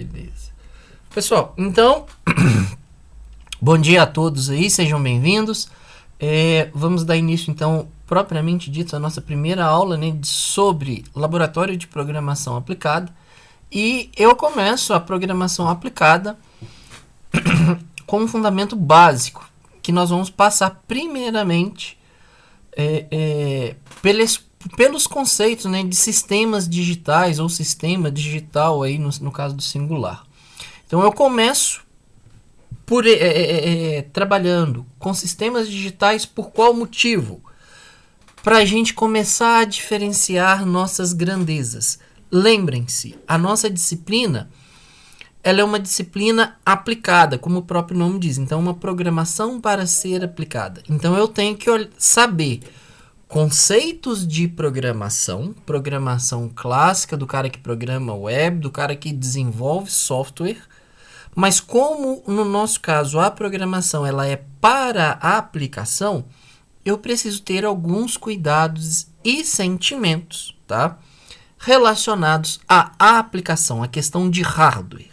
Beleza. Pessoal, então, bom dia a todos aí, sejam bem-vindos. Vamos dar início, então, propriamente dito, à nossa primeira aula, né, sobre Laboratório de Programação Aplicada. E eu começo a programação aplicada com um fundamento básico, que nós vamos passar primeiramente pelos conceitos, né, de sistemas digitais ou sistema digital aí no caso do singular. Então eu começo por trabalhando com sistemas digitais por qual motivo? Para a gente começar a diferenciar nossas grandezas. Lembrem-se, a nossa disciplina ela é uma disciplina aplicada, como o próprio nome diz. Então, uma programação para ser aplicada. Então, eu tenho que saber conceitos de programação, programação clássica do cara que programa web, do cara que desenvolve software, mas como no nosso caso a programação ela é para a aplicação, eu preciso ter alguns cuidados e sentimentos, tá? Relacionados à aplicação, à questão de hardware.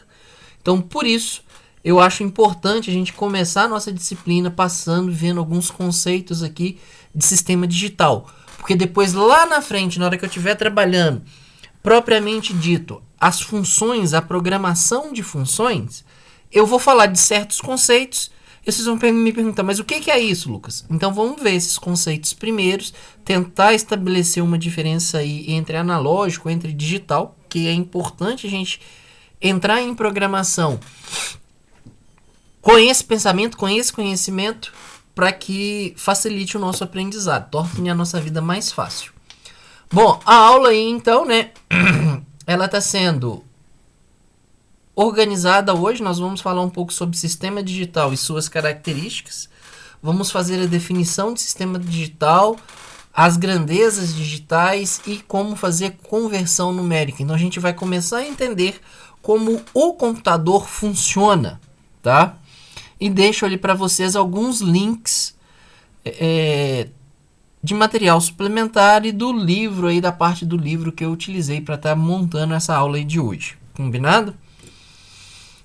Então, por isso, eu acho importante a gente começar a nossa disciplina passando, vendo alguns conceitos aqui de sistema digital. Porque depois, lá na frente, na hora que eu estiver trabalhando, propriamente dito, as funções, a programação de funções, eu vou falar de certos conceitos e vocês vão me perguntar, mas o que é isso, Lucas? Então, vamos ver esses conceitos primeiros, tentar estabelecer uma diferença aí entre analógico, entre digital, que é importante a gente entrar em programação com esse pensamento, com esse conhecimento, para que facilite o nosso aprendizado, torne a nossa vida mais fácil. Bom, a aula aí então, né, ela está sendo organizada hoje. Nós vamos falar um pouco sobre sistema digital e suas características. Vamos fazer a definição de sistema digital, as grandezas digitais e como fazer conversão numérica. Então a gente vai começar a entender como o computador funciona, tá? E deixo ali para vocês alguns links de material suplementar e do livro aí, da parte do livro que eu utilizei para estar montando essa aula aí de hoje. Combinado?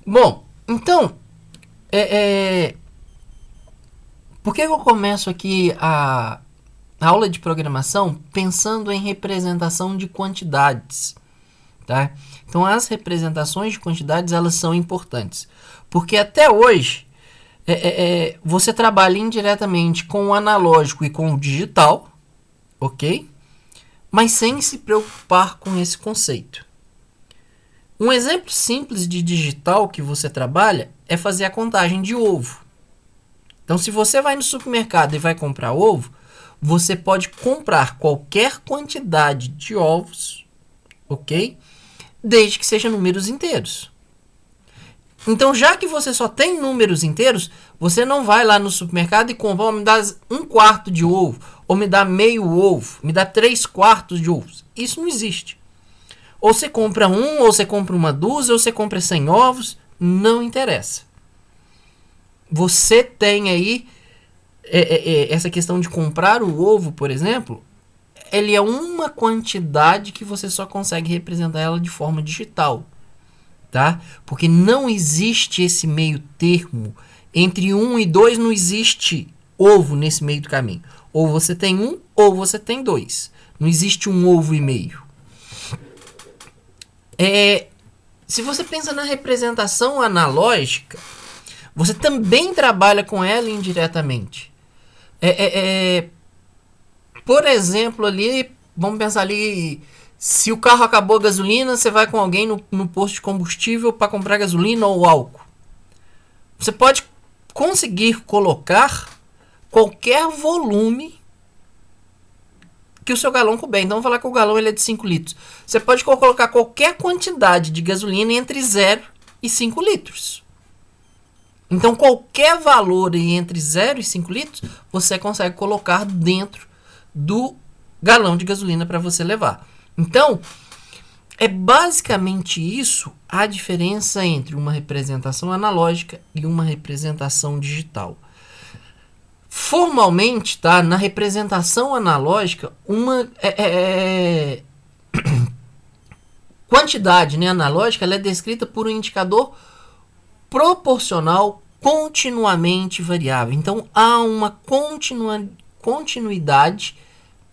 Bom, então, por que eu começo aqui a aula de programação pensando em representação de quantidades, tá? Então, as representações de quantidades, elas são importantes, porque até hoje você trabalha indiretamente com o analógico e com o digital, ok? Mas sem se preocupar com esse conceito. Um exemplo simples de digital que você trabalha é fazer a contagem de ovo. Então, se você vai no supermercado e vai comprar ovo, você pode comprar qualquer quantidade de ovos, ok? Desde que seja números inteiros. Então, já que você só tem números inteiros, você não vai lá no supermercado e compra, me dá 1/4 de ovo, ou me dá meio ovo, me dá 3/4 de ovos. Isso não existe. Ou você compra ou você compra uma dúzia, ou você compra 100 ovos, não interessa. Você tem aí essa questão de comprar o ovo, por exemplo, ele é uma quantidade que você só consegue representar ela de forma digital, tá? Porque não existe esse meio termo. Entre 1 e 2 não existe ovo nesse meio do caminho. Ou você tem 1 ou você tem 2. Não existe um ovo e meio. Se você pensa na representação analógica, você também trabalha com ela indiretamente. Por exemplo, ali, vamos pensar ali, se o carro acabou a gasolina, você vai com alguém no posto de combustível para comprar gasolina ou álcool. Você pode conseguir colocar qualquer volume que o seu galão couber. Então, vamos falar que o galão ele é de 5 litros. Você pode colocar qualquer quantidade de gasolina entre 0 e 5 litros. Então, qualquer valor entre 0 e 5 litros, você consegue colocar dentro do galão de gasolina para você levar. Então, é basicamente isso a diferença entre uma representação analógica e uma representação digital. Formalmente, tá, na representação analógica, quantidade, né, analógica, ela é descrita por um indicador proporcional continuamente variável. Então, há uma continuidade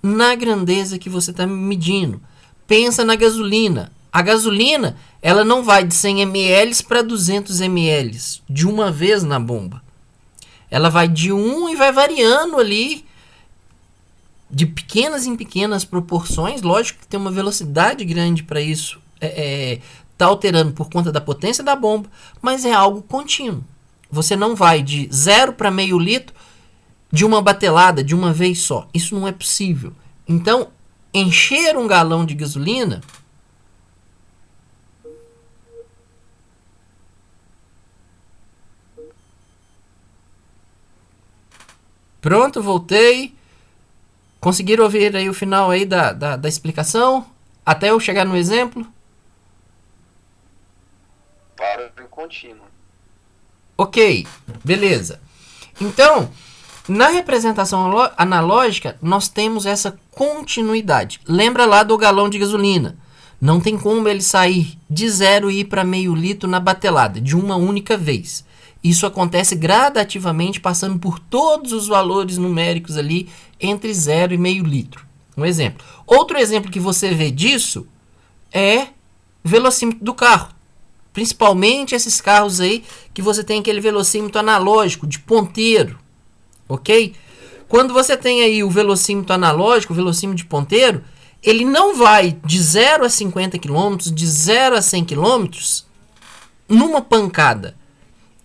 na grandeza que você está medindo. Pensa na gasolina. A gasolina, ela não vai de 100 ml para 200 ml de uma vez na bomba. Ela vai de 1 e vai variando ali de pequenas em pequenas proporções. Lógico que tem uma velocidade grande para isso. Tá alterando por conta da potência da bomba, mas é algo contínuo. Você não vai de 0 para meio litro de uma batelada, de uma vez só. Isso não é possível. Então, encher um galão de gasolina... Pronto, voltei. Conseguiram ouvir aí o final aí da explicação? Até eu chegar no exemplo? Para em contínuo. Ok, beleza. Então, na representação analógica, nós temos essa continuidade. Lembra lá do galão de gasolina. Não tem como ele sair de 0 e ir para meio litro na batelada, de uma única vez. Isso acontece gradativamente, passando por todos os valores numéricos ali, entre 0 e meio litro. Um exemplo. Outro exemplo que você vê disso é velocímetro do carro. Principalmente esses carros aí que você tem aquele velocímetro analógico, de ponteiro. Ok? Quando você tem aí o velocímetro analógico, o velocímetro de ponteiro, ele não vai de 0 a 50 km, de 0 a 100 km, numa pancada.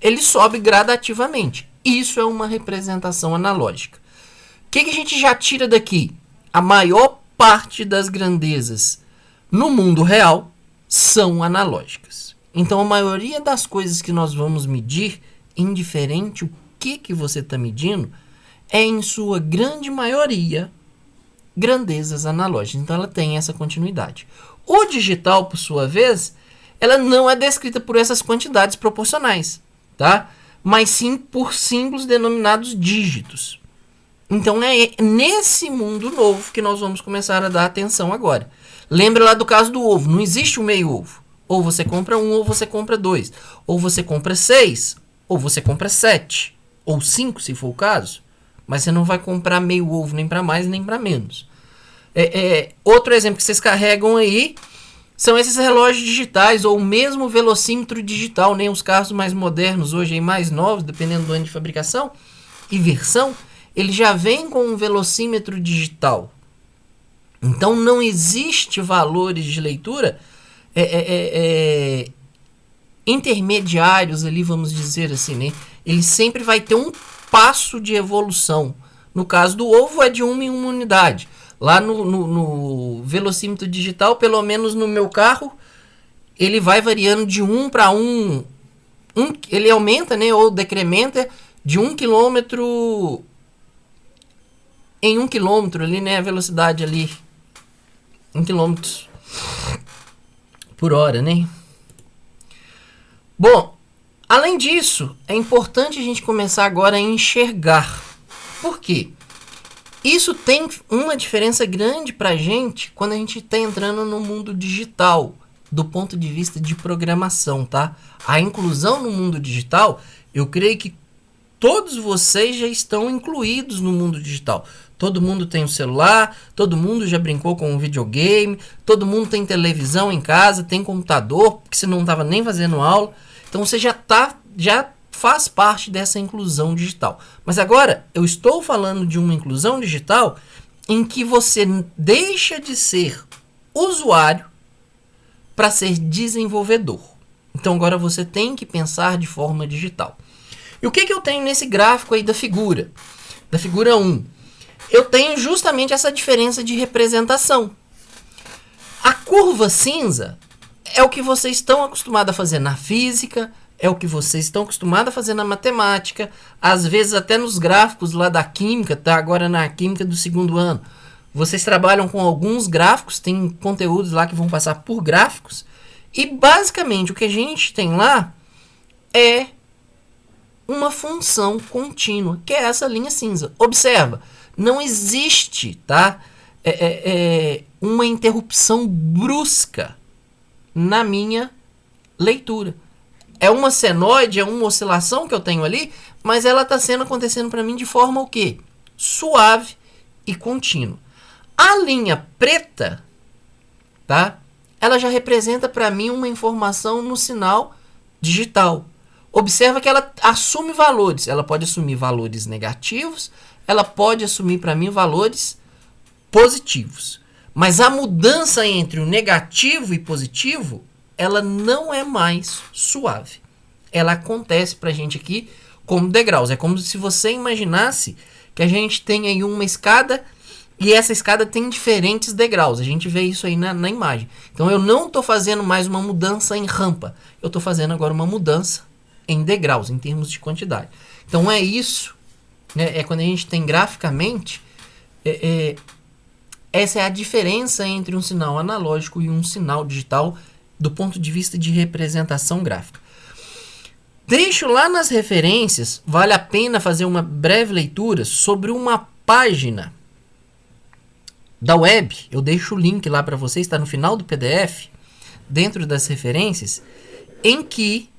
Ele sobe gradativamente. Isso é uma representação analógica. O que a gente já tira daqui? A maior parte das grandezas no mundo real são analógicas. Então, a maioria das coisas que nós vamos medir, indiferente o que você está medindo, é em sua grande maioria grandezas analógicas. Então, ela tem essa continuidade. O digital, por sua vez, ela não é descrita por essas quantidades proporcionais, tá? Mas sim por símbolos denominados dígitos. Então é nesse mundo novo que nós vamos começar a dar atenção agora. Lembra lá do caso do ovo, não existe um meio ovo. Ou você compra um, ou você compra dois. Ou você compra 6, ou você compra 7. Ou 5, se for o caso. Mas você não vai comprar meio ovo nem para mais, nem para menos. Outro exemplo que vocês carregam aí são esses relógios digitais, ou mesmo velocímetro digital, nem os carros mais modernos hoje, mais novos, dependendo do ano de fabricação e versão, ele já vem com um velocímetro digital. Então não existe valores de leitura intermediários ali, vamos dizer assim, né? Ele sempre vai ter um passo de evolução. No caso do ovo é de 1 em 1 unidade. Lá no velocímetro digital, pelo menos no meu carro, ele vai variando de 1 para 1. Ele aumenta, né, ou decrementa de 1 km em 1 km ali, né, a velocidade ali. 1 km por hora, né? Bom, além disso, é importante a gente começar agora a enxergar. Por quê? Isso tem uma diferença grande pra gente quando a gente está entrando no mundo digital, do ponto de vista de programação, tá? A inclusão no mundo digital, eu creio que todos vocês já estão incluídos no mundo digital. Todo mundo tem um celular, todo mundo já brincou com um videogame, todo mundo tem televisão em casa, tem computador, porque você não estava nem fazendo aula. Então você já faz parte dessa inclusão digital. Mas agora eu estou falando de uma inclusão digital em que você deixa de ser usuário para ser desenvolvedor. Então agora você tem que pensar de forma digital. E o que eu tenho nesse gráfico aí da figura 1? Eu tenho justamente essa diferença de representação. A curva cinza é o que vocês estão acostumados a fazer na física, é o que vocês estão acostumados a fazer na matemática, às vezes até nos gráficos lá da química, tá? Agora na química do segundo ano. Vocês trabalham com alguns gráficos, tem conteúdos lá que vão passar por gráficos, e basicamente o que a gente tem lá é uma função contínua, que é essa linha cinza. Observa, não existe, tá? Uma interrupção brusca na minha leitura. É uma senoide, é uma oscilação que eu tenho ali, mas ela está acontecendo para mim de forma o quê? Suave e contínua. A linha preta, tá? Ela já representa para mim uma informação no sinal digital. Observa que ela assume valores. Ela pode assumir valores negativos, ela pode assumir para mim valores positivos. Mas a mudança entre o negativo e positivo, ela não é mais suave. Ela acontece para a gente aqui como degraus. É como se você imaginasse que a gente tem aí uma escada e essa escada tem diferentes degraus. A gente vê isso aí na imagem. Então eu não estou fazendo mais uma mudança em rampa. Eu estou fazendo agora uma mudança em degraus, em termos de quantidade. Então é isso. Né? É quando a gente tem graficamente... essa é a diferença entre um sinal analógico e um sinal digital do ponto de vista de representação gráfica. Deixo lá nas referências, vale a pena fazer uma breve leitura sobre uma página da web. Eu deixo o link lá para vocês, está no final do PDF, dentro das referências, em que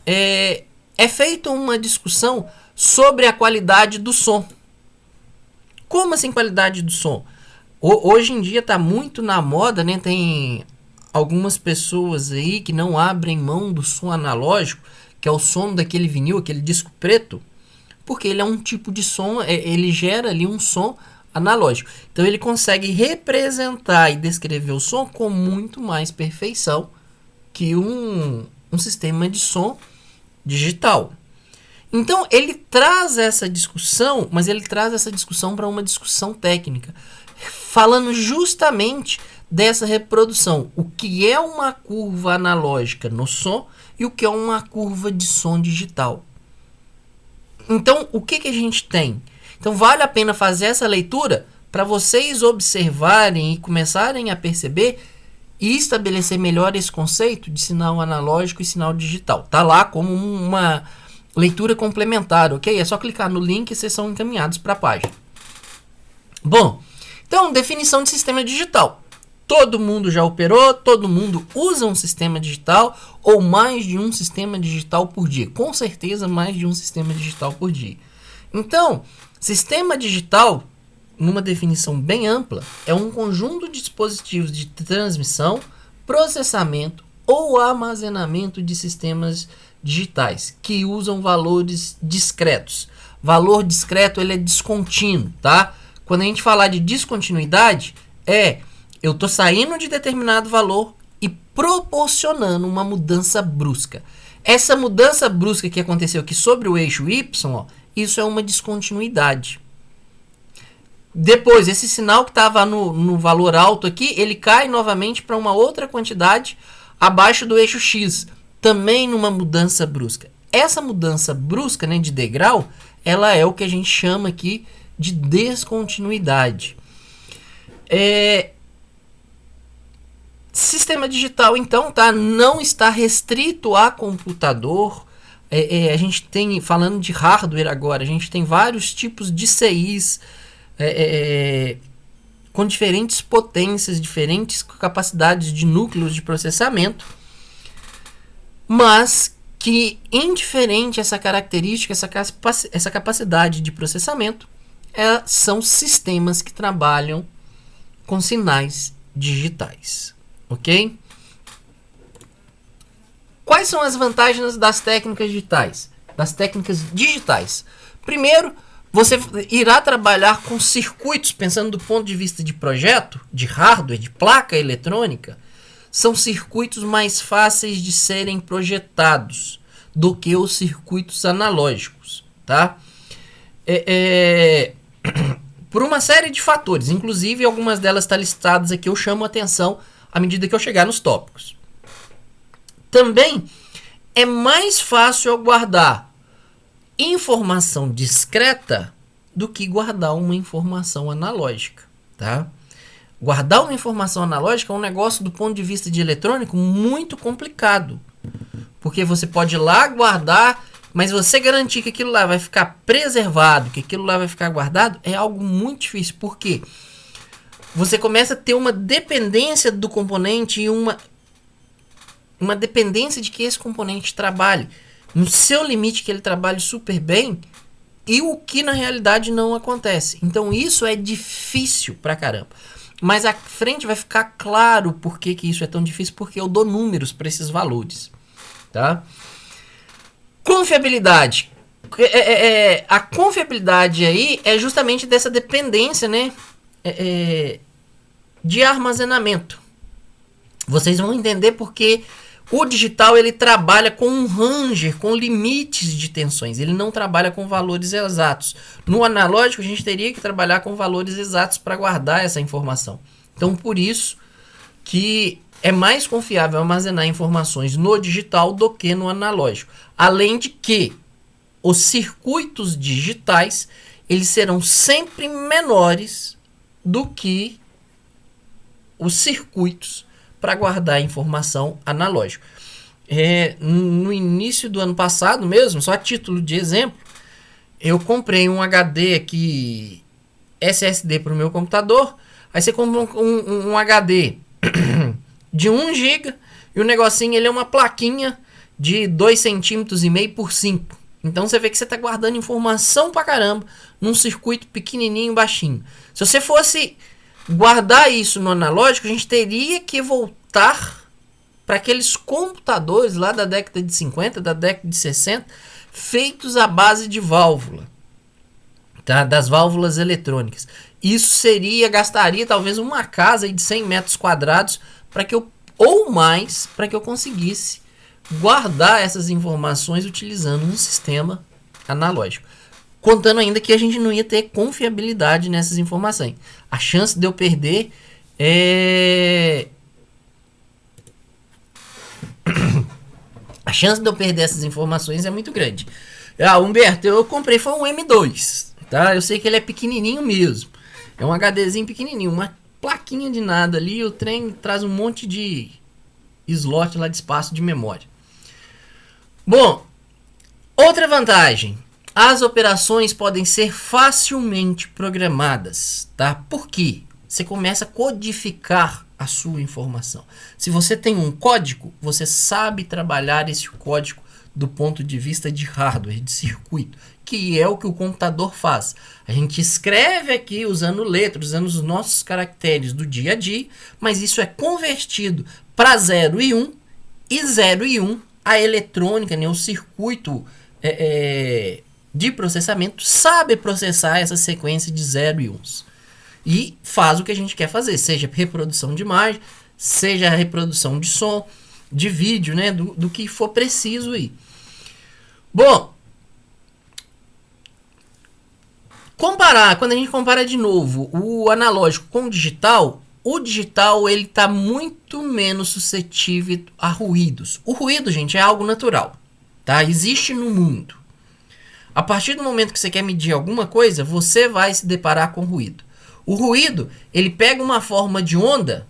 é feita uma discussão sobre a qualidade do som. Como assim qualidade do som? Hoje em dia está muito na moda, né? Tem algumas pessoas aí que não abrem mão do som analógico, que é o som daquele vinil, aquele disco preto, porque ele é um tipo de som, ele gera ali um som analógico. Então ele consegue representar e descrever o som com muito mais perfeição que um sistema de som digital. Então ele traz essa discussão, mas ele traz essa discussão para uma discussão técnica, falando justamente dessa reprodução, o que é uma curva analógica no som e o que é uma curva de som digital. Então, o que a gente tem? Então, vale a pena fazer essa leitura para vocês observarem e começarem a perceber e estabelecer melhor esse conceito de sinal analógico e sinal digital. Tá lá como uma leitura complementar, ok? É só clicar no link e vocês são encaminhados para a página. Bom, então, definição de sistema digital. Todo mundo já operou, todo mundo usa um sistema digital ou mais de um sistema digital por dia. Com certeza, mais de um sistema digital por dia. Então, sistema digital, numa definição bem ampla, é um conjunto de dispositivos de transmissão, processamento ou armazenamento de sistemas digitais que usam valores discretos. Valor discreto, ele é descontínuo, tá? Quando a gente falar de descontinuidade, eu estou saindo de determinado valor e proporcionando uma mudança brusca. Essa mudança brusca que aconteceu aqui sobre o eixo Y, isso é uma descontinuidade. Depois, esse sinal que estava no valor alto aqui, ele cai novamente para uma outra quantidade abaixo do eixo X, também numa mudança brusca. Essa mudança brusca, né, de degrau, ela é o que a gente chama aqui de descontinuidade. Sistema digital, então, não está restrito a computador. A gente tem, falando de hardware agora, a gente tem vários tipos de CIs com diferentes potências, diferentes capacidades de núcleos de processamento, mas que, indiferente essa característica, essa capacidade de processamento, são sistemas que trabalham com sinais digitais, ok? Quais são as vantagens das técnicas digitais? Das técnicas digitais. Primeiro, você irá trabalhar com circuitos, pensando do ponto de vista de projeto, de hardware, de placa eletrônica, são circuitos mais fáceis de serem projetados do que os circuitos analógicos, tá? Por uma série de fatores, inclusive algumas delas estão listadas aqui, eu chamo a atenção à medida que eu chegar nos tópicos. Também é mais fácil eu guardar informação discreta do que guardar uma informação analógica, tá? Guardar uma informação analógica é um negócio do ponto de vista de eletrônico muito complicado, porque você pode ir lá guardar, mas você garantir que aquilo lá vai ficar preservado, que aquilo lá vai ficar guardado, é algo muito difícil. Por quê? Você começa a ter uma dependência do componente e uma dependência de que esse componente trabalhe no seu limite, que ele trabalhe super bem, e o que na realidade não acontece. Então isso é difícil pra caramba. Mas à frente vai ficar claro por que isso é tão difícil, porque eu dou números para esses valores. Tá? Confiabilidade. A confiabilidade aí é justamente dessa dependência, né? De armazenamento. Vocês vão entender porque o digital ele trabalha com um ranger, com limites de tensões. Ele não trabalha com valores exatos. No analógico, a gente teria que trabalhar com valores exatos para guardar essa informação. Então, por isso que é mais confiável armazenar informações no digital do que no analógico. Além de que os circuitos digitais eles serão sempre menores do que os circuitos para guardar a informação analógica. No início do ano passado mesmo, só a título de exemplo, eu comprei um HD aqui, SSD para o meu computador. Aí você compra um HD de 1 GB e o negocinho ele é uma plaquinha de 2,5 cm por 5. Então você vê que você está guardando informação pra caramba num circuito pequenininho, baixinho. Se você fosse guardar isso no analógico, a gente teria que voltar para aqueles computadores lá da década de 50, da década de 60, feitos à base de válvula, tá? Das válvulas eletrônicas. Isso gastaria talvez uma casa de 100 metros quadrados ou mais para que eu conseguisse guardar essas informações utilizando um sistema analógico. Contando ainda que a gente não ia ter confiabilidade nessas informações. A chance de eu perder A chance de eu perder essas informações é muito grande. Humberto, eu comprei foi um M2, tá? Eu sei que ele é pequenininho mesmo. É um HDzinho pequenininho, uma plaquinha de nada ali. O trem traz um monte de slot lá de espaço de memória. Bom, outra vantagem. As operações podem ser facilmente programadas, tá? Por quê? Você começa a codificar a sua informação. Se você tem um código, você sabe trabalhar esse código do ponto de vista de hardware, de circuito, que é o que o computador faz. A gente escreve aqui usando letras, usando os nossos caracteres do dia a dia, mas isso é convertido para 0 e 1, e 0 e 1, a eletrônica, né, o circuito de processamento sabe processar essa sequência de 0 e 1. E faz o que a gente quer fazer, seja reprodução de imagem, seja reprodução de som, de vídeo, né, do que for preciso aí. Bom, quando a gente compara de novo o analógico com o digital ele está muito menos suscetível a ruídos. O ruído, gente, é algo natural, tá? Existe no mundo. A partir do momento que você quer medir alguma coisa, você vai se deparar com ruído. O ruído, ele pega uma forma de onda,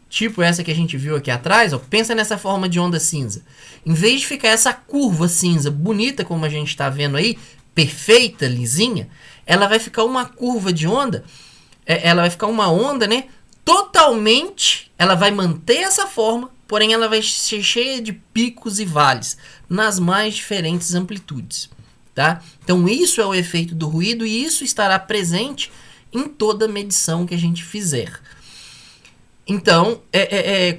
tipo essa que a gente viu aqui atrás, ó, pensa nessa forma de onda cinza. Em vez de ficar essa curva cinza bonita, como a gente está vendo aí, perfeita, lisinha, ela vai ficar uma curva de onda, ela vai ficar uma onda, né? Totalmente, ela vai manter essa forma, porém ela vai ser cheia de picos e vales, nas mais diferentes amplitudes, tá? Então isso é o efeito do ruído e isso estará presente em toda medição que a gente fizer. Então,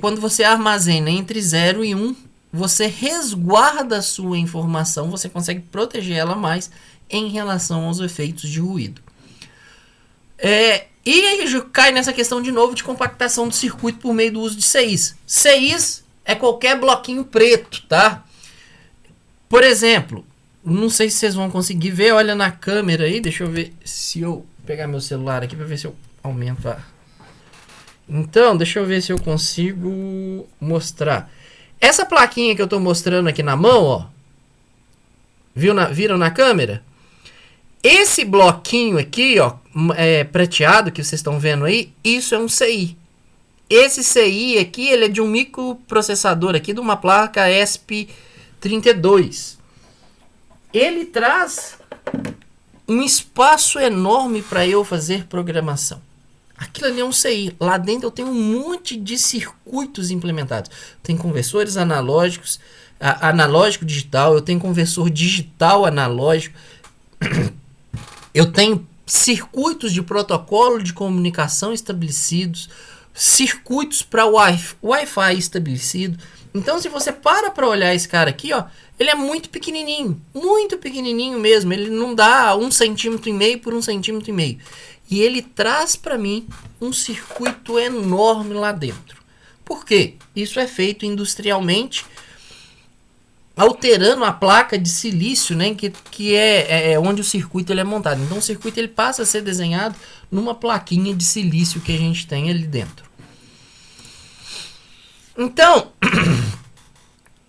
quando você armazena entre 0 e 1, você resguarda a sua informação, você consegue proteger ela mais em relação aos efeitos de ruído. E cai nessa questão de novo de compactação do circuito por meio do uso de CIs. CIs é qualquer bloquinho preto, tá? Por exemplo, não sei se vocês vão conseguir ver, olha na câmera aí, deixa eu ver se eu pegar meu celular aqui para ver se eu aumento a... Então, deixa eu ver se eu consigo mostrar. Essa plaquinha que eu estou mostrando aqui na mão, ó. Viram na câmera? Esse bloquinho aqui, ó, prateado que vocês estão vendo aí, isso é um CI. Esse CI aqui, ele é de um microprocessador aqui, de uma placa ESP32. Ele traz um espaço enorme para eu fazer programação. Aquilo ali é um CI. Lá dentro eu tenho um monte de circuitos implementados. Tem conversores analógicos, analógico digital, eu tenho conversor digital analógico, eu tenho circuitos de protocolo de comunicação estabelecidos, circuitos para Wi-Fi estabelecido. Então, se você para olhar esse cara aqui, ó, ele é muito pequenininho mesmo. Ele não dá 1,5 cm por 1,5 cm. E ele traz para mim um circuito enorme lá dentro. Por quê? Isso é feito industrialmente, alterando a placa de silício, né, que é onde o circuito ele é montado. Então o circuito ele passa a ser desenhado numa plaquinha de silício que a gente tem ali dentro. Então,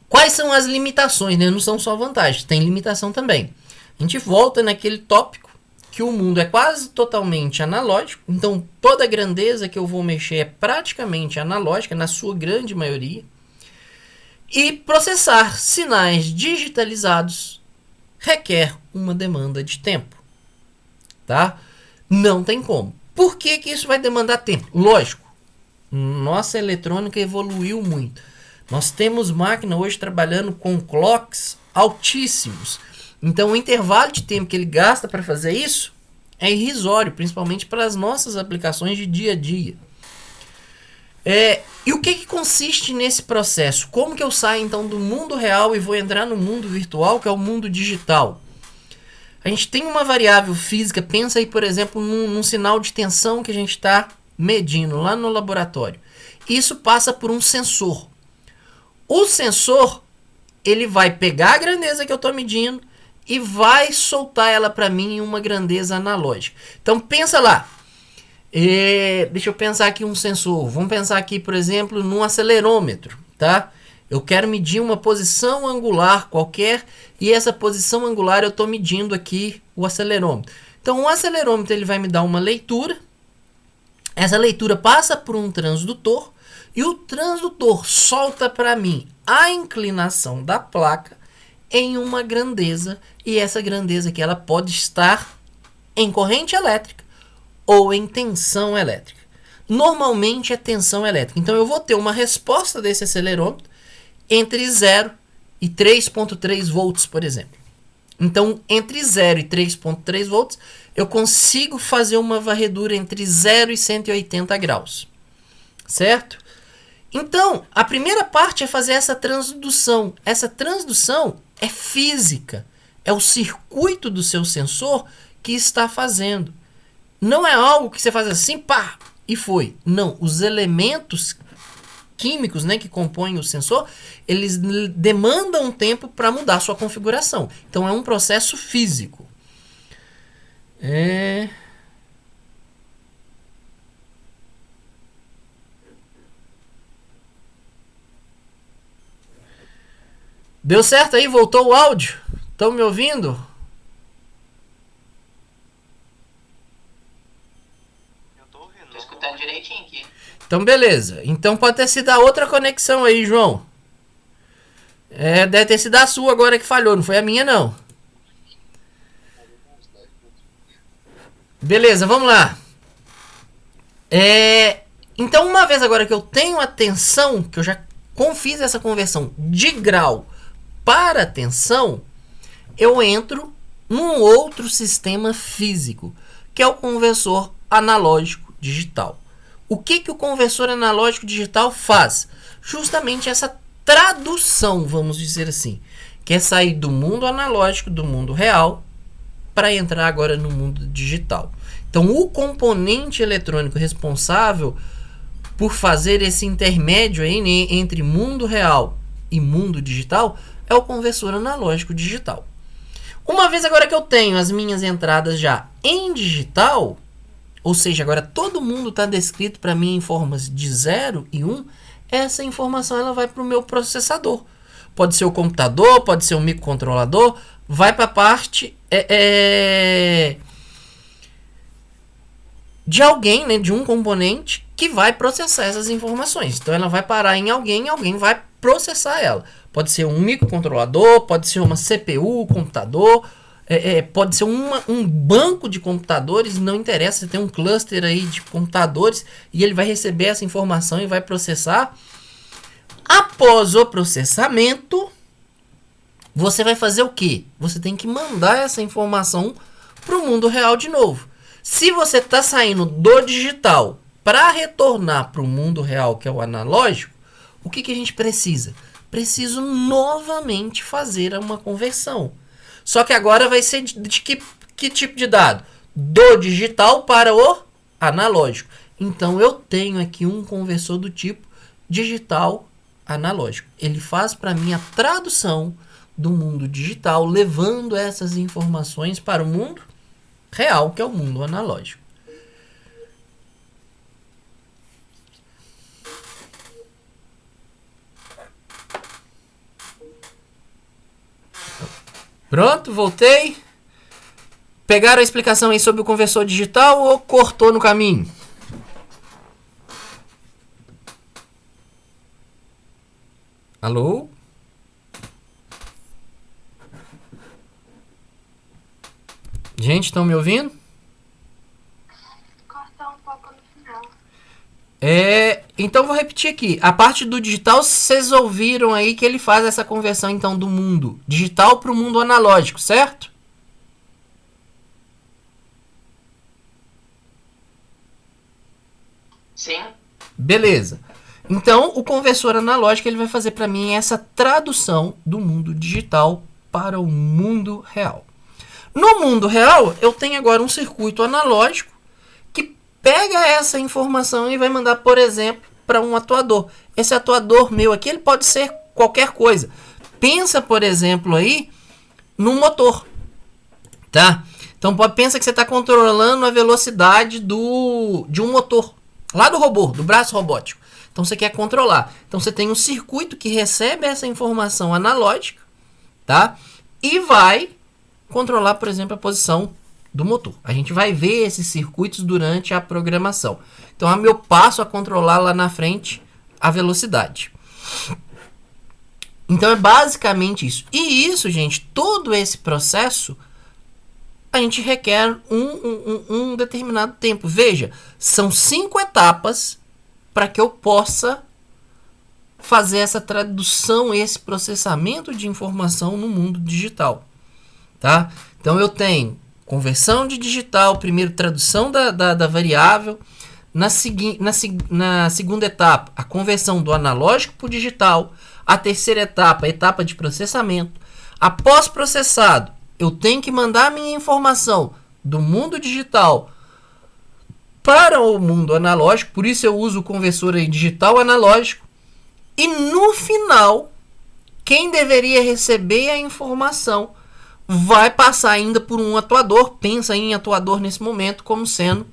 quais são as limitações? Né? Não são só vantagens, tem limitação também. A gente volta naquele tópico que o mundo é quase totalmente analógico, então toda a grandeza que eu vou mexer é praticamente analógica, na sua grande maioria. E processar sinais digitalizados requer uma demanda de tempo, tá? Não tem como. Por que isso vai demandar tempo? Lógico, nossa eletrônica evoluiu muito. Nós temos máquina hoje trabalhando com clocks altíssimos. Então o intervalo de tempo que ele gasta para fazer isso é irrisório, principalmente para as nossas aplicações de dia a dia. E o que consiste nesse processo? Como que eu saio então do mundo real e vou entrar no mundo virtual, que é o mundo digital? A gente tem uma variável física, pensa aí por exemplo num sinal de tensão que a gente está medindo lá no laboratório. Isso passa por um sensor. O sensor ele vai pegar a grandeza que eu estou medindo e vai soltar ela para mim em uma grandeza analógica. Então pensa lá. Deixa eu pensar aqui um sensor. Vamos pensar aqui, por exemplo, num acelerômetro, tá? Eu quero medir uma posição angular qualquer e essa posição angular eu estou medindo aqui o acelerômetro. Então o acelerômetro ele vai me dar uma leitura. Essa leitura passa por um transdutor e o transdutor solta para mim a inclinação da placa em uma grandeza, e essa grandeza aqui ela pode estar em corrente elétrica ou em tensão elétrica. Normalmente é tensão elétrica. Então eu vou ter uma resposta desse acelerômetro entre 0 e 3.3 volts, por exemplo. Então entre 0 e 3.3 volts eu consigo fazer uma varredura entre 0 e 180 graus. Certo? Então, a primeira parte é fazer essa transdução. Essa transdução é física. É o circuito do seu sensor que está fazendo. Não é algo que você faz assim, pá, e foi. Não, os elementos químicos, né, que compõem o sensor, eles demandam tempo para mudar sua configuração. Então, é um processo físico. Deu certo aí? Voltou o áudio? Estão me ouvindo? Eu tô ouvindo. Tô escutando direitinho aqui. Então beleza. Então pode ter sido a outra conexão aí, João. Deve ter sido a sua agora que falhou, não foi a minha não. Beleza, vamos lá. Então uma vez agora que eu tenho a tensão, que eu já fiz essa conversão de grau para tensão, eu entro num outro sistema físico, que é o conversor analógico digital. O que o conversor analógico digital faz? Justamente essa tradução, vamos dizer assim, que é sair do mundo analógico, do mundo real, para entrar agora no mundo digital. Então, o componente eletrônico responsável por fazer esse intermédio aí, né, entre mundo real e mundo digital é o conversor analógico digital. Uma vez agora que eu tenho as minhas entradas já em digital, ou seja, agora todo mundo está descrito para mim em formas de 0 e 1, essa informação ela vai para o meu processador. Pode ser o computador, pode ser um microcontrolador, vai para a parte de alguém, né, de um componente que vai processar essas informações. Então ela vai parar em alguém e alguém vai processar ela. Pode ser um microcontrolador, pode ser uma CPU, computador, Pode ser um banco de computadores, não interessa, você tem um cluster aí de computadores e ele vai receber essa informação e vai processar. Após o processamento, você vai fazer o quê? Você tem que mandar essa informação para o mundo real de novo. Se você está saindo do digital para retornar para o mundo real, que é o analógico, o que a gente precisa? Preciso novamente fazer uma conversão. Só que agora vai ser de que tipo de dado? Do digital para o analógico. Então eu tenho aqui um conversor do tipo digital analógico. Ele faz para mim a tradução do mundo digital, levando essas informações para o mundo real, que é o mundo analógico. Pronto, voltei. Pegaram a explicação aí sobre o conversor digital ou cortou no caminho? Alô? Gente, estão me ouvindo? Cortou um pouco no final. Então vou repetir aqui. A parte do digital, vocês ouviram aí que ele faz essa conversão então do mundo digital para o mundo analógico, certo? Sim. Beleza. Então o conversor analógico ele vai fazer para mim essa tradução do mundo digital para o mundo real. No mundo real, eu tenho agora um circuito analógico que pega essa informação e vai mandar, por exemplo, para um atuador. Esse atuador meu aqui, ele pode ser qualquer coisa. Pensa, por exemplo, aí num motor, tá? Então pensa que você está controlando a velocidade de um motor, lá do robô, do braço robótico. Então você quer controlar. Então você tem um circuito que recebe essa informação analógica, tá? E vai controlar, por exemplo, a posição do motor. A gente vai ver esses circuitos durante a programação. Então, eu passo a controlar lá na frente a velocidade. Então, é basicamente isso. E isso, gente, todo esse processo, a gente requer um determinado tempo. Veja, são 5 etapas para que eu possa fazer essa tradução, esse processamento de informação no mundo digital. Tá? Então eu tenho conversão de digital, primeiro tradução da variável, na segunda etapa a conversão do analógico para o digital, a terceira etapa, a etapa de processamento. Após processado, eu tenho que mandar a minha informação do mundo digital para o mundo analógico, por isso eu uso o conversor aí digital analógico, e no final, quem deveria receber a informação vai passar ainda por um atuador. Pensa em atuador nesse momento como sendo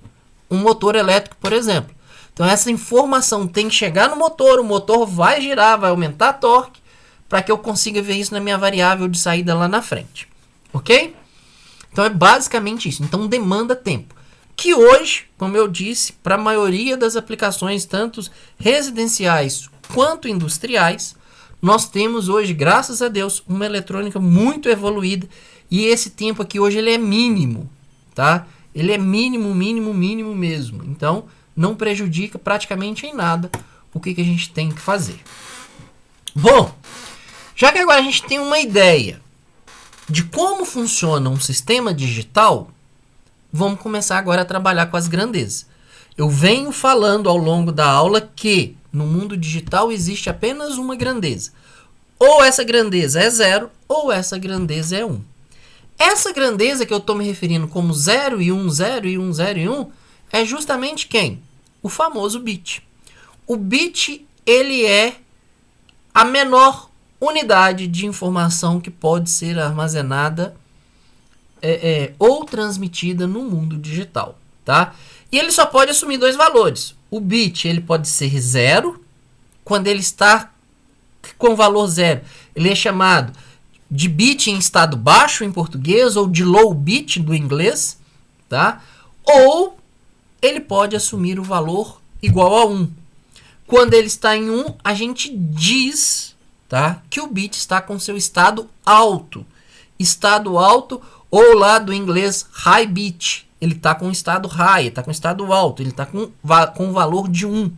um motor elétrico, por exemplo. Então essa informação tem que chegar no motor, o motor vai girar, vai aumentar a torque, para que eu consiga ver isso na minha variável de saída lá na frente. Ok? Então é basicamente isso. Então demanda tempo. Que hoje, como eu disse, para a maioria das aplicações, tanto residenciais quanto industriais, nós temos hoje, graças a Deus, uma eletrônica muito evoluída e esse tempo aqui hoje ele é mínimo, tá? Ele é mínimo mesmo. Então, não prejudica praticamente em nada o que a gente tem que fazer. Bom, já que agora a gente tem uma ideia de como funciona um sistema digital, vamos começar agora a trabalhar com as grandezas. Eu venho falando ao longo da aula que no mundo digital existe apenas uma grandeza. Ou essa grandeza é 0, ou essa grandeza é 1. Essa grandeza que eu estou me referindo como 0 e 1, 0 e 1, 0 e 1, é justamente quem? O famoso bit. O bit, ele é a menor unidade de informação que pode ser armazenada ou transmitida no mundo digital, tá? E ele só pode assumir 2 valores. O bit ele pode ser 0, quando ele está com valor 0. Ele é chamado de bit em estado baixo em português, ou de low bit do inglês, tá? Ou ele pode assumir o valor igual a 1. Quando ele está em 1, a gente diz, tá, que o bit está com seu estado alto. Estado alto Ou lá do inglês high bit, ele está com estado high, está com estado alto, ele está com valor de 1.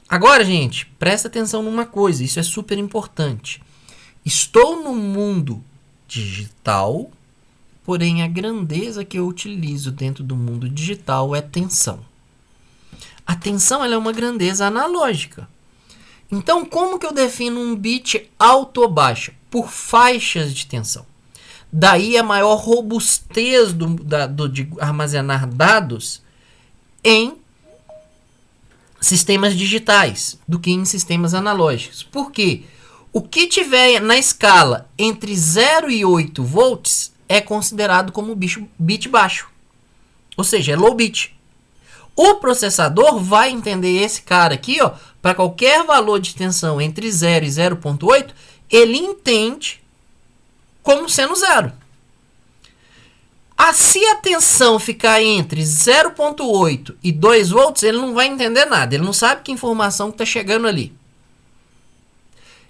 Agora, gente, presta atenção numa coisa, isso é super importante. Estou no mundo digital, porém a grandeza que eu utilizo dentro do mundo digital é tensão. A tensão ela é uma grandeza analógica. Então, como que eu defino um bit alto ou baixo? Por faixas de tensão. Daí a maior robustez de armazenar dados em sistemas digitais do que em sistemas analógicos. Por quê? O que tiver na escala entre 0 e 8 volts é considerado como bit baixo. Ou seja, é low bit. O processador vai entender esse cara aqui, ó, para qualquer valor de tensão entre 0 e 0.8, ele entende como sendo 0. Se a tensão ficar entre 0.8 e 2 volts, ele não vai entender nada. Ele não sabe que informação está chegando ali.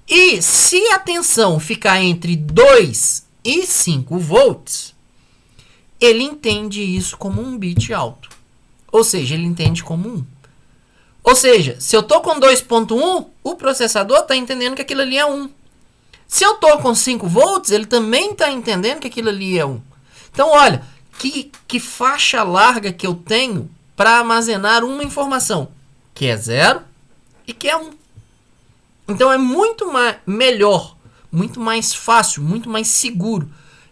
E se a tensão ficar entre 2 e 5 volts, ele entende isso como um bit alto. Ou seja, ele entende como 1. Ou seja, se eu estou com 2.1, o processador está entendendo que aquilo ali é 1. Se eu estou com 5 volts, ele também está entendendo que aquilo ali é 1. Então, olha, que faixa larga que eu tenho para armazenar uma informação, que é 0 e que é 1. Então, é muito melhor, muito mais fácil, muito mais seguro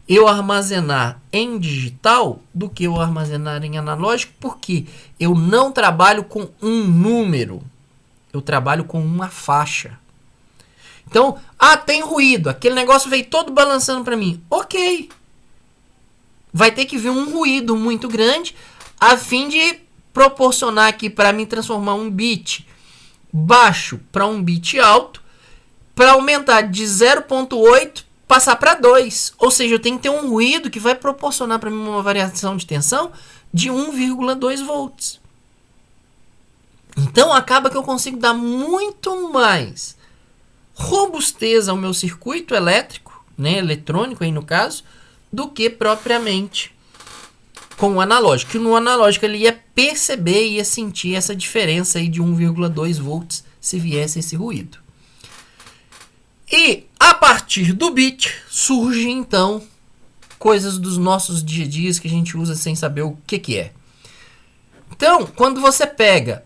eu armazenar em digital do que eu armazenar em analógico, porque eu não trabalho com um número, eu trabalho com uma faixa. Então, tem ruído, aquele negócio veio todo balançando para mim. Ok. Vai ter que vir um ruído muito grande a fim de proporcionar aqui para mim transformar um bit baixo para um bit alto, para aumentar de 0.8 passar para 2. Ou seja, eu tenho que ter um ruído que vai proporcionar para mim uma variação de tensão de 1,2 volts. Então acaba que eu consigo dar muito mais robustez ao meu circuito elétrico, né, eletrônico aí no caso, do que propriamente com o analógico. Que no analógico ele ia perceber e ia sentir essa diferença aí de 1,2 volts se viesse esse ruído. E a partir do bit surge então coisas dos nossos dia a dias que a gente usa sem saber o que é. Então, quando você pega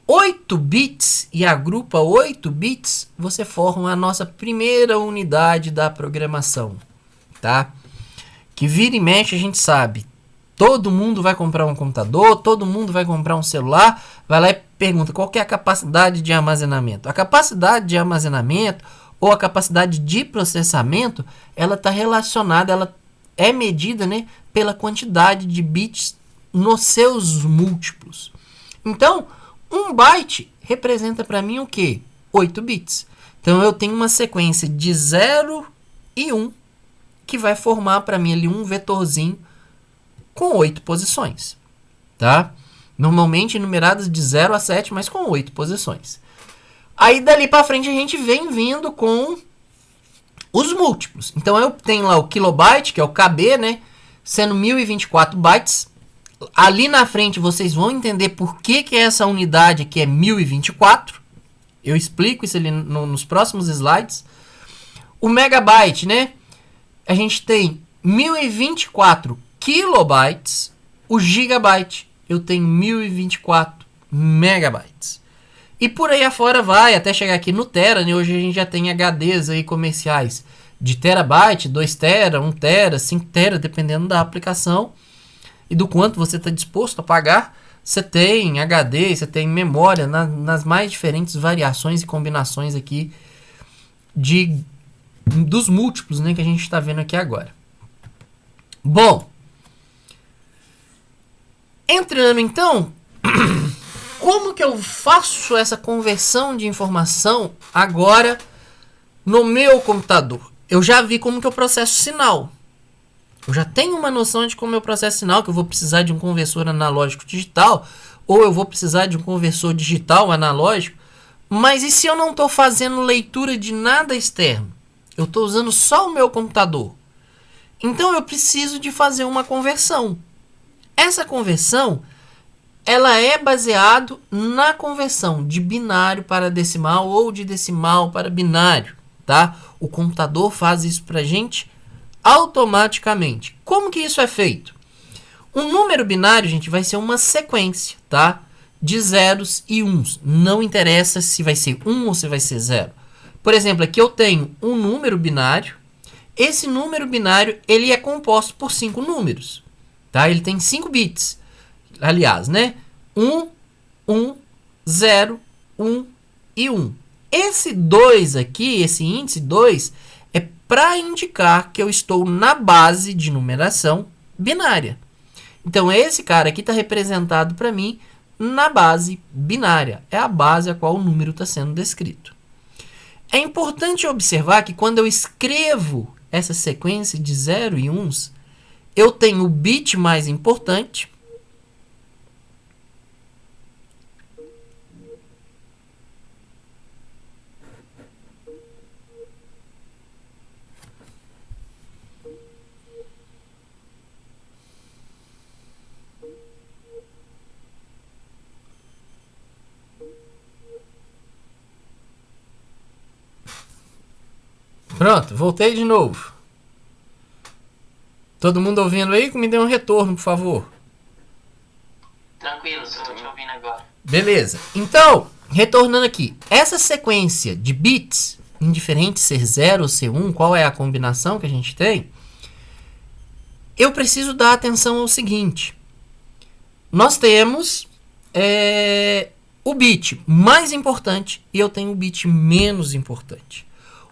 8 bits e agrupa 8 bits, você forma a nossa primeira unidade da programação, tá? Que vira e mexe a gente sabe. Todo mundo vai comprar um computador, todo mundo vai comprar um celular, vai lá e pergunta qual que é a capacidade de armazenamento. A capacidade de armazenamento ou a capacidade de processamento, ela está relacionada, ela é medida, né, pela quantidade de bits nos seus múltiplos. Então, 1 byte representa para mim o quê? 8 bits. Então, eu tenho uma sequência de 0 e 1, que vai formar para mim ali um vetorzinho com 8 posições, tá? Normalmente numeradas de 0 a 7, mas com 8 posições. Aí dali para frente a gente vem vindo com os múltiplos. Então eu tenho lá o kilobyte, que é o KB, né? Sendo 1024 bytes. Ali na frente vocês vão entender por que essa unidade aqui é 1024. Eu explico isso ali nos próximos slides. O megabyte, né? A gente tem 1024 kilobytes. O gigabyte, eu tenho 1024 megabytes. E por aí afora vai, até chegar aqui no tera, né? Hoje a gente já tem HDs aí comerciais de terabyte, 2 tera, 1 tera, 5 tera, dependendo da aplicação e do quanto você está disposto a pagar. Você tem HD, você tem memória nas mais diferentes variações e combinações aqui dos múltiplos, né, que a gente está vendo aqui agora. Bom, entrando então... Como que eu faço essa conversão de informação agora no meu computador? Eu já vi como que eu processo sinal. Eu já tenho uma noção de como eu processo sinal, que eu vou precisar de um conversor analógico digital, ou eu vou precisar de um conversor digital analógico. Mas e se eu não estou fazendo leitura de nada externo? Eu estou usando só o meu computador. Então eu preciso de fazer uma conversão. Essa conversão, ela é baseada na conversão de binário para decimal ou de decimal para binário, tá? O computador faz isso pra gente automaticamente. Como que isso é feito? Um número binário, gente, vai ser uma sequência, tá? De zeros e uns. Não interessa se vai ser 1 ou se vai ser 0. Por exemplo, aqui eu tenho um número binário. Esse número binário, ele é composto por 5 números, tá? Ele tem 5 bits. Aliás, né? 1, 1, 0, 1 e 1. Esse 2 aqui, esse índice 2, é para indicar que eu estou na base de numeração binária. Então, esse cara aqui está representado para mim na base binária. É a base a qual o número está sendo descrito. É importante observar que quando eu escrevo essa sequência de 0 e 1s, eu tenho o bit mais importante. Pronto, voltei de novo. Todo mundo ouvindo aí? Me dê um retorno, por favor. Tranquilo, estou te ouvindo agora. Beleza. Então, retornando aqui. Essa sequência de bits, indiferente ser 0 ou ser 1, qual é a combinação que a gente tem? Eu preciso dar atenção ao seguinte. Nós temos o bit mais importante e eu tenho o bit menos importante.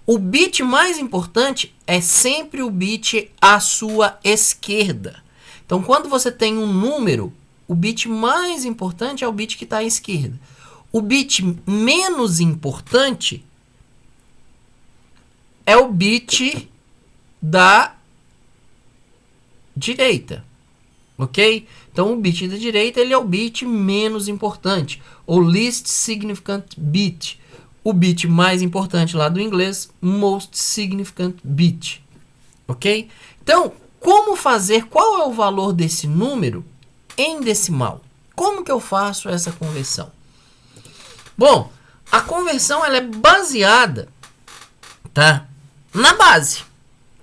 O bit mais importante é sempre o bit à sua esquerda. Então, quando você tem um número, o bit mais importante é o bit que está à esquerda. O bit menos importante é o bit da direita. Ok? Então, o bit da direita ele é o bit menos importante, ou least significant bit. O bit mais importante lá do inglês, most significant bit. Ok? Então, como fazer, qual é o valor desse número em decimal? Como que eu faço essa conversão? Bom, a conversão ela é baseada, tá, na base.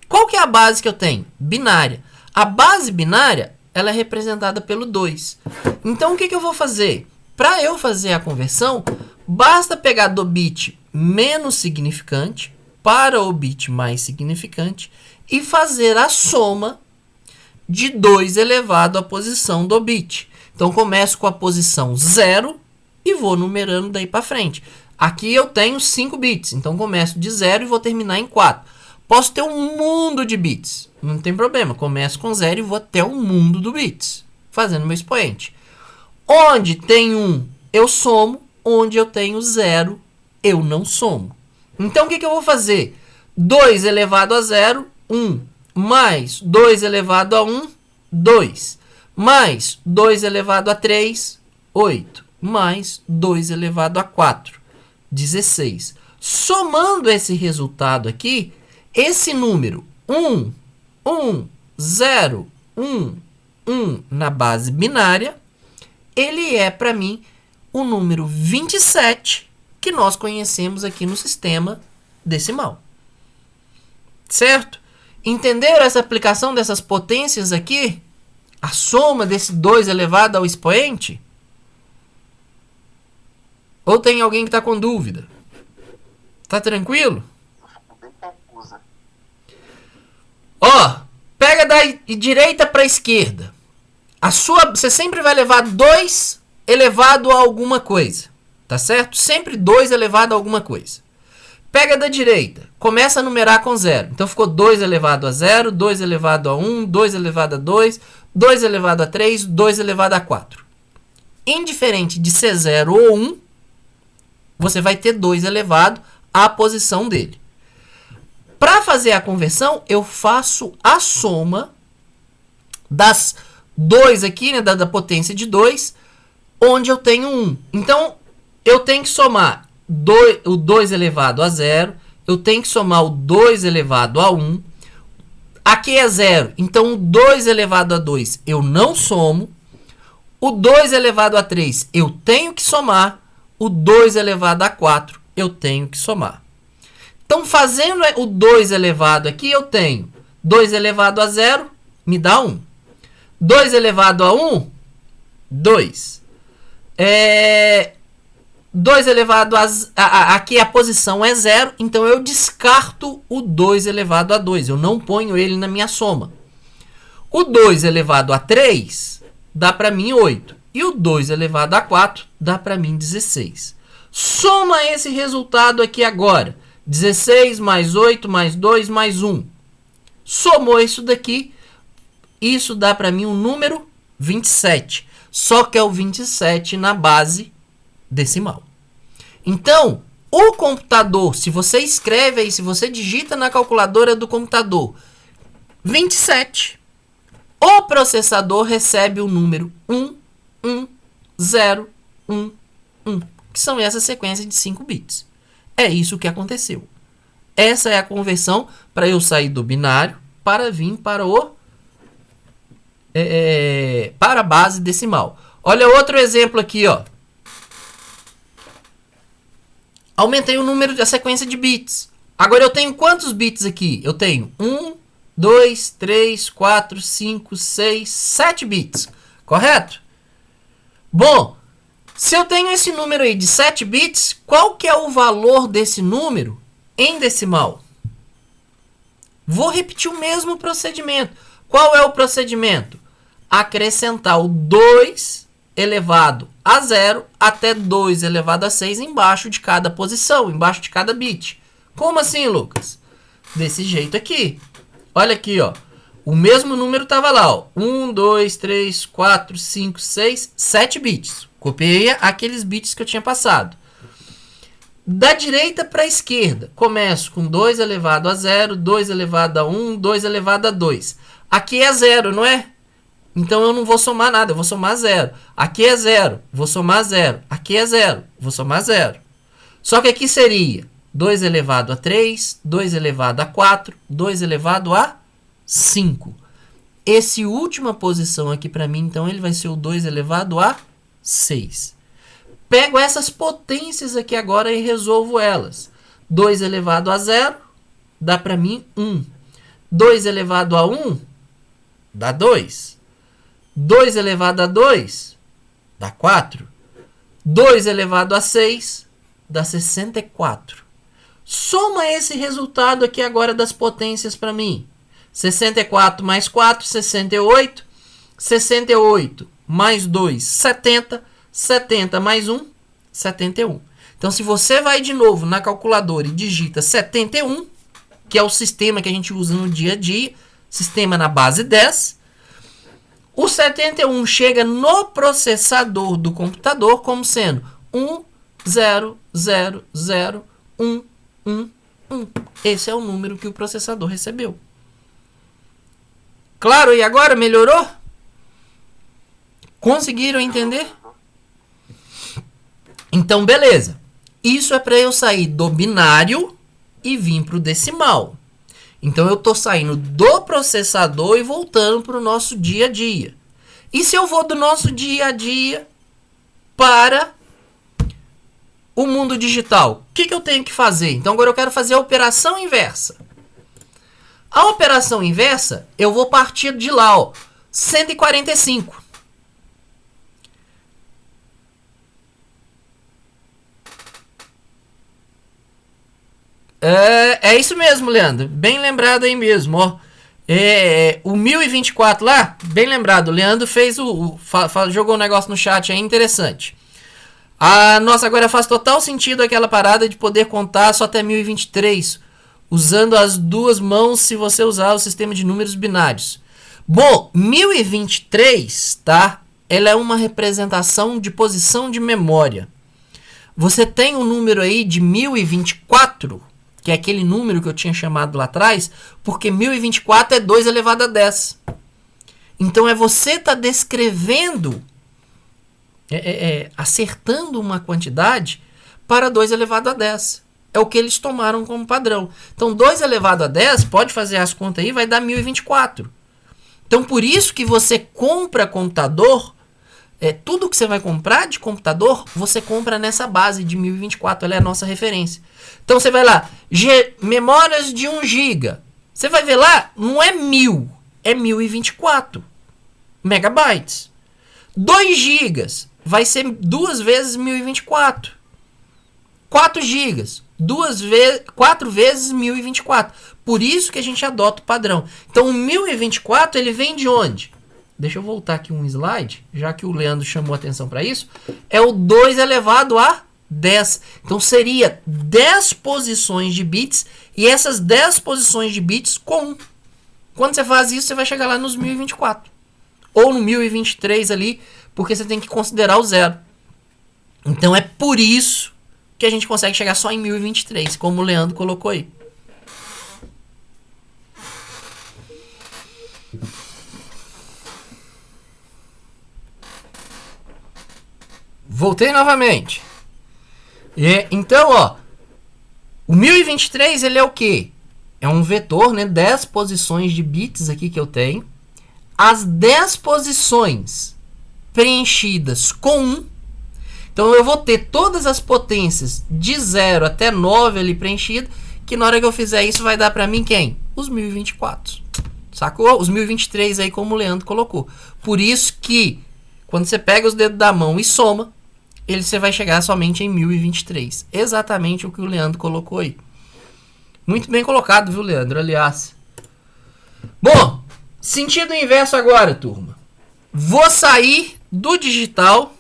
Qual que é a base que eu tenho? Binária. A base binária ela é representada pelo 2. Então, o que eu vou fazer? Para eu fazer a conversão, basta pegar do bit menos significante para o bit mais significante e fazer a soma de 2 elevado à posição do bit. Então, começo com a posição 0 e vou numerando daí para frente. Aqui eu tenho 5 bits, então começo de 0 e vou terminar em 4. Posso ter um mundo de bits, não tem problema. Começo com 0 e vou até o mundo do bits, fazendo meu expoente. Onde tem 1, eu somo. Onde eu tenho 0, eu não somo. Então, o que eu vou fazer? 2 elevado a 0, 1. Mais 2 elevado a 1, 2. Mais 2 elevado a 3, 8. Mais 2 elevado a 4, 16. Somando esse resultado aqui, esse número 1, 1, 0, 1, 1 na base binária, ele é para mim o número 27 que nós conhecemos aqui no sistema decimal. Certo? Entenderam essa aplicação dessas potências aqui? A soma desse 2 elevado ao expoente? Ou tem alguém que está com dúvida? Tá tranquilo? Bem confusa. Ó, pega da direita para a esquerda. Você sempre vai levar 2 elevado a alguma coisa. Tá certo? Sempre 2 elevado a alguma coisa. Pega da direita. Começa a numerar com 0. Então ficou 2 elevado a 0, 2 elevado a 1, 2 elevado a 2, 2 elevado a 3, 2 elevado a 4. Indiferente de ser 0 ou 1, você vai ter 2 elevado à posição dele. Para fazer a conversão, eu faço a soma das 2 aqui, né, da potência de 2, onde eu tenho 1. Então, eu tenho que somar o 2 elevado a 0, eu tenho que somar o 2 elevado a 1, Aqui é 0. Então, o 2 elevado a 2 eu não somo. O 2 elevado a 3 eu tenho que somar. O 2 elevado a 4 eu tenho que somar. Então, fazendo o 2 elevado aqui, eu tenho 2 elevado a 0, me dá 1. 2 elevado a 1, 2. 2 elevado a... Aqui a posição é 0, então eu descarto o 2 elevado a 2. Eu não ponho ele na minha soma. O 2 elevado a 3 dá para mim 8. E o 2 elevado a 4 dá para mim 16. Soma esse resultado aqui agora. 16 mais 8 mais 2 mais 1. Somou isso daqui. Isso dá para mim um número 27. Só que é o 27 na base decimal. Então, o computador, se você escreve aí, se você digita na calculadora do computador 27, o processador recebe o número 1, 1, 0, 1, 1, que são essa sequência de 5 bits. É isso que aconteceu. Essa é a conversão para eu sair do binário para vir para para a base decimal. Olha outro exemplo aqui, ó. Aumentei o número da sequência de bits. Agora eu tenho quantos bits aqui? Eu tenho 1, 2, 3, 4, 5, 6, 7 bits. Correto? Bom, se eu tenho esse número aí de 7 bits, qual que é o valor desse número em decimal? Vou repetir o mesmo procedimento. Qual é o procedimento? Acrescentar o 2 elevado a 0 até 2 elevado a 6 embaixo de cada posição, embaixo de cada bit. Como assim, Lucas? Desse jeito aqui. Olha aqui, ó. O mesmo número estava lá, ó. 1, 2, 3, 4, 5, 6, 7 bits. Copiei aqueles bits que eu tinha passado. Da direita para a esquerda, começo com 2 elevado a 0, 2 elevado a 1, 2 elevado a 2. Aqui é 0, não é? Então eu não vou somar nada, eu vou somar 0. Aqui é 0, vou somar 0. Aqui é 0, vou somar 0. Só que aqui seria 2 elevado a 3, 2 elevado a 4, 2 elevado a 5. Esse última posição aqui para mim, então, ele vai ser o 2 elevado a 6. Pego essas potências aqui agora e resolvo elas. 2 elevado a 0 dá para mim 1. 2 elevado a 1 dá 2. 2 elevado a 2 dá 4. 2 elevado a 6 dá 64. Soma esse resultado aqui agora das potências para mim. 64 mais 4, 68. 68 mais 2, 70. 70 mais 1, 71. Então, se você vai de novo na calculadora e digita 71, que é o sistema que a gente usa no dia a dia, sistema na base 10, o 71 chega no processador do computador como sendo 1, 0, 0, 0, 1, 1, 1. Esse é o número que o processador recebeu. Claro, e agora melhorou? Conseguiram entender? Então, beleza. Isso é para eu sair do binário e vir para o decimal. Então, eu estou saindo do processador e voltando para o nosso dia a dia. E se eu vou do nosso dia a dia para o mundo digital? O que eu tenho que fazer? Então, agora eu quero fazer a operação inversa. A operação inversa, eu vou partir de lá, ó, 145. É isso mesmo, Leandro. Bem lembrado aí mesmo, ó. O 1024 lá, bem lembrado. O Leandro fez jogou um negócio no chat aí interessante. Nossa, agora faz total sentido aquela parada de poder contar só até 1023, usando as duas mãos se você usar o sistema de números binários. Bom, 1023, tá? Ela é uma representação de posição de memória. Você tem um número aí de 1024, que é aquele número que eu tinha chamado lá atrás, porque 1024 é 2 elevado a 10. Então, você tá descrevendo, acertando uma quantidade para 2 elevado a 10. é o que eles tomaram como padrão. Então, 2 elevado a 10, pode fazer as contas aí, vai dar 1024. Então, por isso que você compra computador, tudo que você vai comprar de computador, você compra nessa base de 1024, ela é a nossa referência. Então, você vai lá, memórias de 1 GB. Você vai ver lá, não é 1000, é 1024 megabytes. 2 GB vai ser 2 vezes 1024. 4 GB, 4 vezes 1024. Por isso que a gente adota o padrão. Então, o 1024, ele vem de onde? Deixa eu voltar aqui um slide, já que o Leandro chamou a atenção para isso. É o 2 elevado a 10. Então, seria 10 posições de bits e essas 10 posições de bits com 1. Quando você faz isso, você vai chegar lá nos 1024. Ou no 1023 ali, porque você tem que considerar o 0. Então, é por isso que a gente consegue chegar só em 1023, como o Leandro colocou aí. Voltei novamente. Então, ó, o 1023 ele é o quê? É um vetor, né? 10 posições de bits aqui que eu tenho. As 10 posições preenchidas com 1. Então, eu vou ter todas as potências de 0 até 9 ali preenchidas, que na hora que eu fizer isso vai dar para mim quem? Os 1024. Sacou? Os 1023 aí como o Leandro colocou. Por isso que, quando você pega os dedos da mão e soma, você vai chegar somente em 1023. Exatamente o que o Leandro colocou aí. Muito bem colocado, viu, Leandro? Aliás. Bom, sentido inverso agora, turma. Vou sair do digital.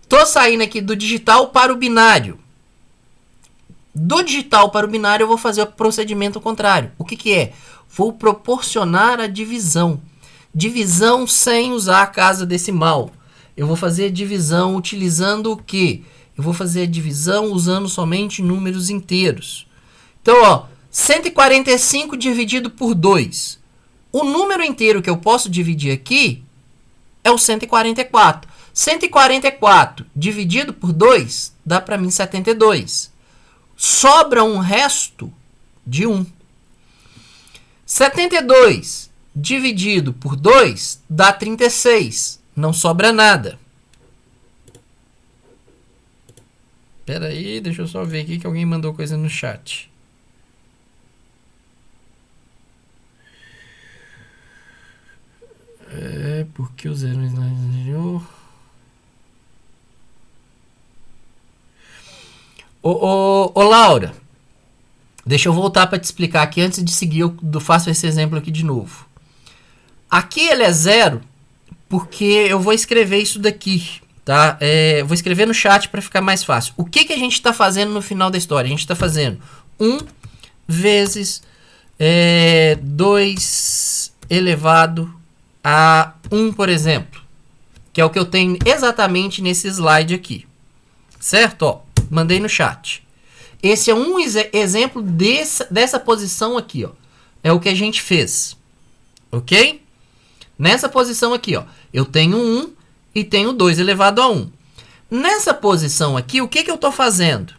Tô saindo aqui do digital para o binário. Do digital para o binário eu vou fazer o procedimento contrário. O que é? Vou proporcionar a divisão. Divisão sem usar a casa decimal. Eu vou fazer a divisão utilizando o quê? Eu vou fazer a divisão usando somente números inteiros. Então, ó, 145 dividido por 2. O número inteiro que eu posso dividir aqui é o 144. 144 dividido por 2 dá para mim 72. Sobra um resto de 1. 72 dividido por 2 dá 36. Não sobra nada. Espera aí, deixa eu só ver aqui que alguém mandou coisa no chat. Porque o 0 no slide anterior. Ô Laura, deixa eu voltar para te explicar aqui antes de seguir. Eu faço esse exemplo aqui de novo. Aqui ele é 0 porque eu vou escrever isso daqui, tá? Vou escrever no chat para ficar mais fácil. O que a gente está fazendo no final da história? A gente está fazendo 1 vezes 2 elevado a 1, por exemplo. Que é o que eu tenho exatamente nesse slide aqui. Certo? Ó, mandei no chat. Esse é um exemplo dessa posição aqui, ó. É o que a gente fez. Ok? Nessa posição aqui, ó. Eu tenho 1 e tenho 2 elevado a 1. Nessa posição aqui, o que eu estou fazendo?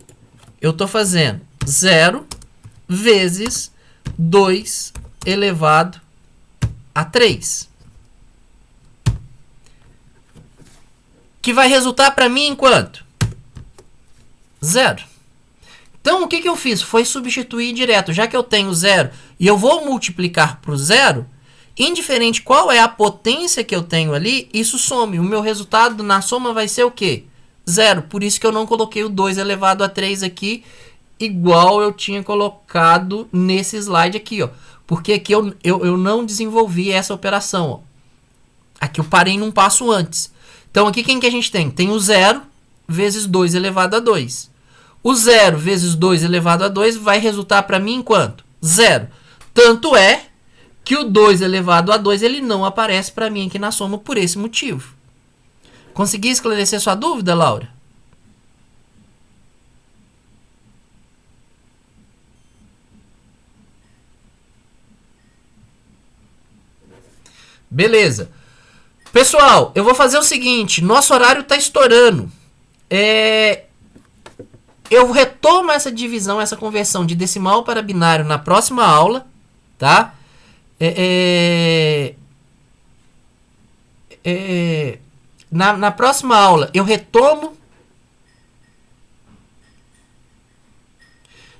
Eu estou fazendo 0 vezes 2 elevado a 3. Que vai resultar para mim em quanto? 0. Então, o que eu fiz? Foi substituir direto. Já que eu tenho 0 e eu vou multiplicar por 0, indiferente qual é a potência que eu tenho ali, isso some. O meu resultado na soma vai ser o quê? 0. Por isso que eu não coloquei o 2 elevado a 3 aqui, igual eu tinha colocado nesse slide aqui, ó. Porque aqui eu não desenvolvi essa operação, ó. Aqui eu parei num passo antes. Então, aqui quem que a gente tem? Tem o 0 vezes 2 elevado a 2. O 0 vezes 2 elevado a 2 vai resultar para mim em quanto? 0. Tanto é que o 2 elevado a 2 ele não aparece para mim aqui na soma por esse motivo. Consegui esclarecer sua dúvida, Laura? Beleza. Pessoal, eu vou fazer o seguinte. Nosso horário está estourando. Eu retomo essa divisão, essa conversão de decimal para binário na próxima aula, tá? Na próxima aula eu retomo.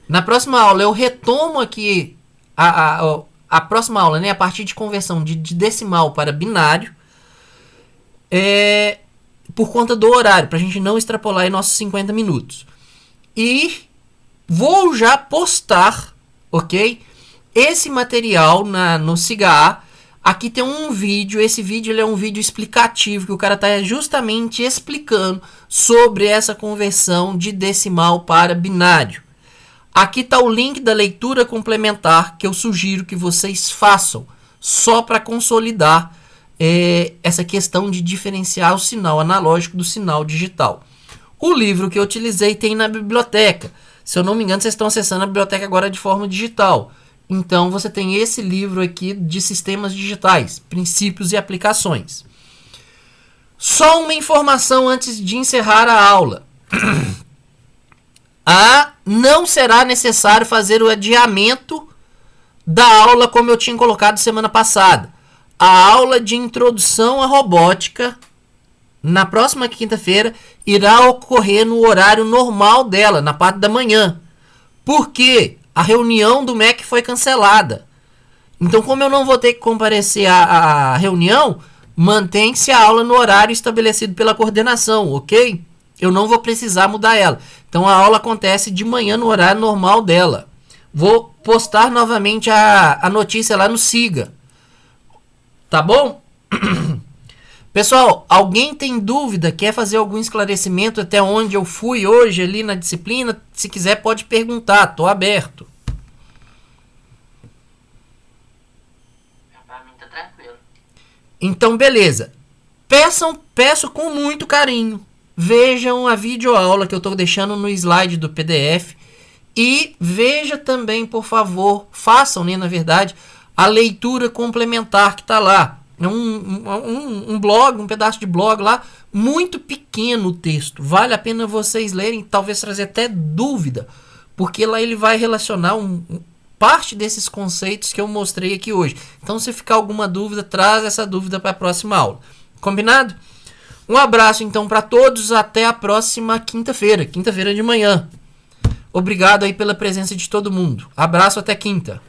Na próxima aula eu retomo aqui a próxima aula, né? A partir de conversão de decimal para binário. Por conta do horário, para a gente não extrapolar aí nossos 50 minutos. E vou já postar, ok? Esse material no SIGA. Aqui tem um vídeo. Esse vídeo ele é um vídeo explicativo, que o cara está justamente explicando sobre essa conversão de decimal para binário. Aqui está o link da leitura complementar que eu sugiro que vocês façam, só para consolidar essa questão de diferenciar o sinal analógico do sinal digital. O livro que eu utilizei tem na biblioteca. Se eu não me engano, vocês estão acessando a biblioteca agora de forma digital. Então, você tem esse livro aqui de sistemas digitais, princípios e aplicações. Só uma informação antes de encerrar a aula. Não será necessário fazer o adiamento da aula como eu tinha colocado semana passada. A aula de introdução à robótica, na próxima quinta-feira, irá ocorrer no horário normal dela, na parte da manhã. Por quê? A reunião do MEC foi cancelada. Então, como eu não vou ter que comparecer à reunião, mantém-se a aula no horário estabelecido pela coordenação, ok? Eu não vou precisar mudar ela. Então, a aula acontece de manhã no horário normal dela. Vou postar novamente a notícia lá no SIGA. Tá bom? Pessoal, alguém tem dúvida? Quer fazer algum esclarecimento até onde eu fui hoje ali na disciplina? Se quiser pode perguntar, tô aberto. Pra mim tá tranquilo. Então beleza. Peço com muito carinho. Vejam a videoaula que eu tô deixando no slide do PDF. E veja também, por favor, façam, né, na verdade, a leitura complementar que está lá. É um blog, um pedaço de blog lá, muito pequeno o texto. Vale a pena vocês lerem, talvez trazer até dúvida, porque lá ele vai relacionar parte desses conceitos que eu mostrei aqui hoje. Então, se ficar alguma dúvida, traz essa dúvida para a próxima aula. Combinado? Um abraço, então, para todos. Até a próxima quinta-feira de manhã. Obrigado aí pela presença de todo mundo. Abraço, até quinta.